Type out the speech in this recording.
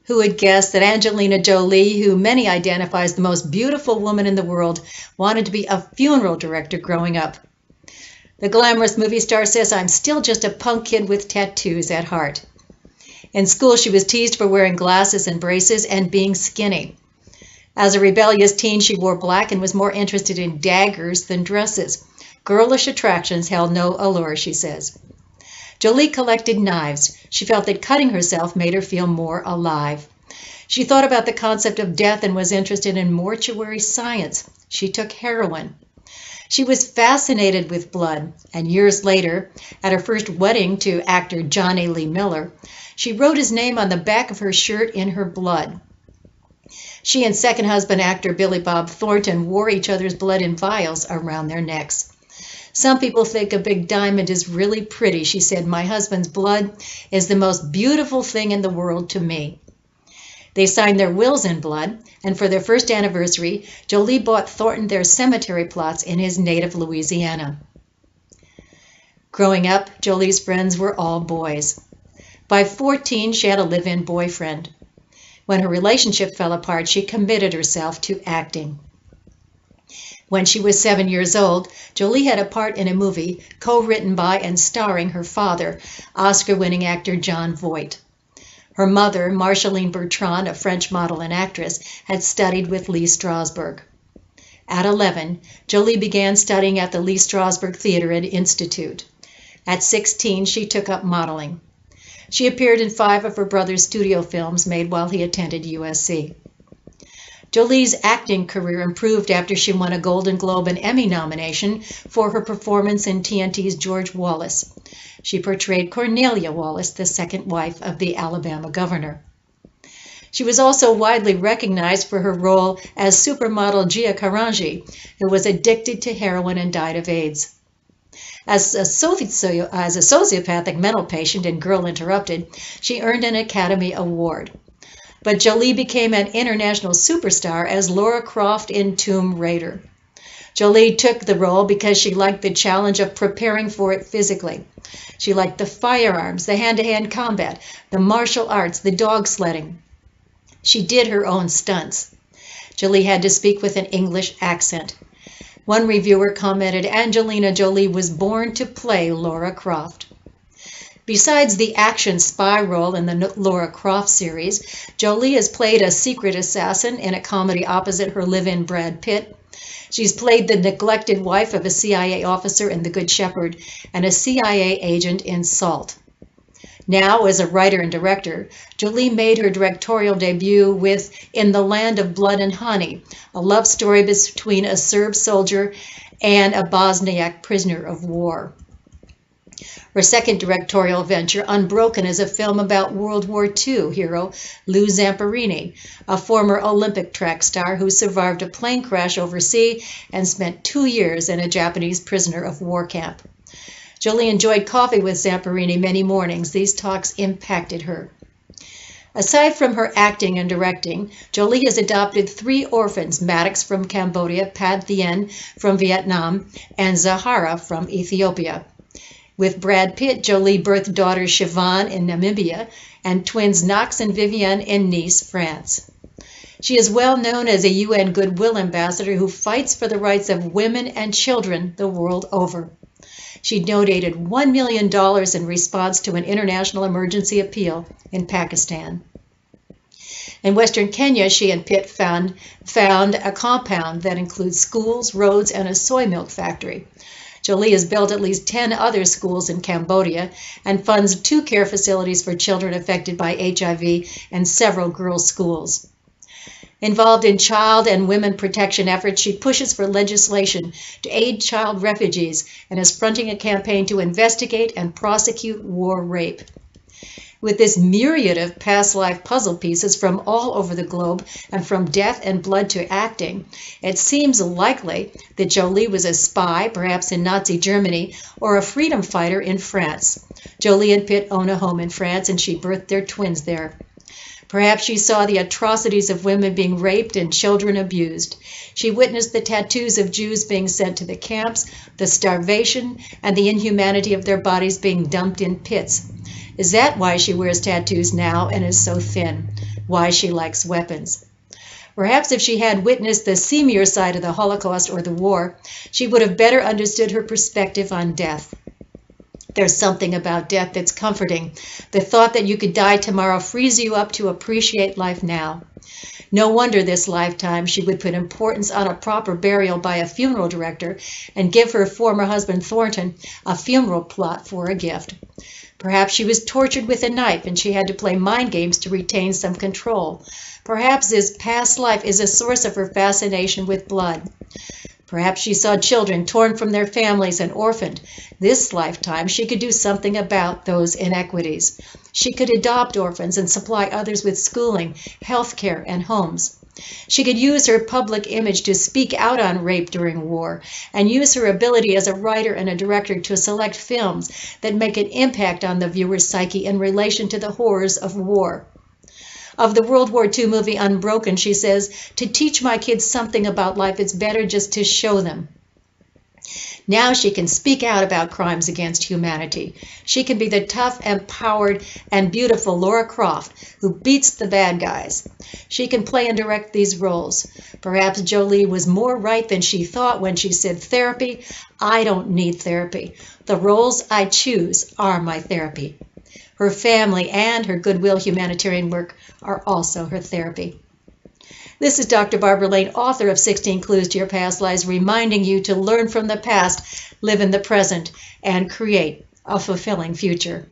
Who would guess that Angelina Jolie, who many identify as the most beautiful woman in the world, wanted to be a funeral director growing up? The glamorous movie star says, "I'm still just a punk kid with tattoos at heart." In school, she was teased for wearing glasses and braces and being skinny. As a rebellious teen, she wore black and was more interested in daggers than dresses. Girlish attractions held no allure, she says. Jolie collected knives. She felt that cutting herself made her feel more alive. She thought about the concept of death and was interested in mortuary science. She took heroin. She was fascinated with blood, and years later, at her first wedding to actor Johnny Lee Miller, she wrote his name on the back of her shirt in her blood. She and second husband actor Billy Bob Thornton wore each other's blood in vials around their necks. "Some people think a big diamond is really pretty," she said. "My husband's blood is the most beautiful thing in the world to me." They signed their wills in blood, and for their first anniversary, Jolie bought Thornton their cemetery plots in his native Louisiana. Growing up, Jolie's friends were all boys. By 14, she had a live-in boyfriend. When her relationship fell apart, she committed herself to acting. When she was 7 years old, Jolie had a part in a movie co-written by and starring her father, Oscar-winning actor Jon Voight. Her mother, Marceline Bertrand, a French model and actress, had studied with Lee Strasberg. At 11, Jolie began studying at the Lee Strasberg Theater and Institute. At 16, she took up modeling. She appeared in 5 of her brother's studio films made while he attended USC. Jolie's acting career improved after she won a Golden Globe and Emmy nomination for her performance in TNT's George Wallace. She portrayed Cornelia Wallace, the second wife of the Alabama governor. She was also widely recognized for her role as supermodel Gia Karangi, who was addicted to heroin and died of AIDS. As a sociopathic mental patient in Girl Interrupted, she earned an Academy Award. But Jolie became an international superstar as Laura Croft in Tomb Raider. Jolie took the role because she liked the challenge of preparing for it physically. She liked the firearms, the hand-to-hand combat, the martial arts, the dog sledding. She did her own stunts. Jolie had to speak with an English accent. One reviewer commented, "Angelina Jolie was born to play Laura Croft." Besides the action spy role in the Laura Croft series, Jolie has played a secret assassin in a comedy opposite her live-in Brad Pitt. She's played the neglected wife of a CIA officer in The Good Shepherd and a CIA agent in Salt. Now, as a writer and director, Jolie made her directorial debut with In the Land of Blood and Honey, a love story between a Serb soldier and a Bosniak prisoner of war. Her second directorial venture, Unbroken, is a film about World War II hero Lou Zamperini, a former Olympic track star who survived a plane crash overseas and spent 2 years in a Japanese prisoner of war camp. Jolie enjoyed coffee with Zamperini many mornings. These talks impacted her. Aside from her acting and directing, Jolie has adopted 3 orphans, Maddox from Cambodia, Pad Thien from Vietnam, and Zahara from Ethiopia. With Brad Pitt, Jolie birthed daughters Siobhan in Namibia and twins Knox and Vivienne in Nice, France. She is well known as a UN Goodwill Ambassador who fights for the rights of women and children the world over. She donated $1 million in response to an international emergency appeal in Pakistan. In Western Kenya, she and Pitt found a compound that includes schools, roads, and a soy milk factory. Jolie has built at least 10 other schools in Cambodia and funds 2 care facilities for children affected by HIV and several girls' schools. Involved in child and women protection efforts, she pushes for legislation to aid child refugees and is fronting a campaign to investigate and prosecute war rape. With this myriad of past life puzzle pieces from all over the globe and from death and blood to acting, it seems likely that Jolie was a spy, perhaps in Nazi Germany, or a freedom fighter in France. Jolie and Pitt own a home in France, and she birthed their twins there. Perhaps she saw the atrocities of women being raped and children abused. She witnessed the tattoos of Jews being sent to the camps, the starvation, and the inhumanity of their bodies being dumped in pits. Is that why she wears tattoos now and is so thin? why she likes weapons. Perhaps if she had witnessed the seamier side of the Holocaust or the war, she would have better understood her perspective on death. There's something about death that's comforting. The thought that you could die tomorrow frees you up to appreciate life now. No wonder this lifetime she would put importance on a proper burial by a funeral director and give her former husband Thornton a funeral plot for a gift. Perhaps she was tortured with a knife and she had to play mind games to retain some control. Perhaps this past life is a source of her fascination with blood. Perhaps she saw children torn from their families and orphaned. This lifetime she could do something about those inequities. She could adopt orphans and supply others with schooling, health care, and homes. She could use her public image to speak out on rape during war, and use her ability as a writer and a director to select films that make an impact on the viewer's psyche in relation to the horrors of war. Of the World War II movie Unbroken, she says, "To teach my kids something about life, it's better just to show them." Now she can speak out about crimes against humanity. She can be the tough, empowered, and beautiful Laura Croft who beats the bad guys. She can play and direct these roles. Perhaps Jolie was more right than she thought when she said, "Therapy? I don't need therapy. The roles I choose are my therapy." Her family and her goodwill humanitarian work are also her therapy. This is Dr. Barbara Lane, author of 16 Clues to Your Past Lives, reminding you to learn from the past, live in the present, and create a fulfilling future.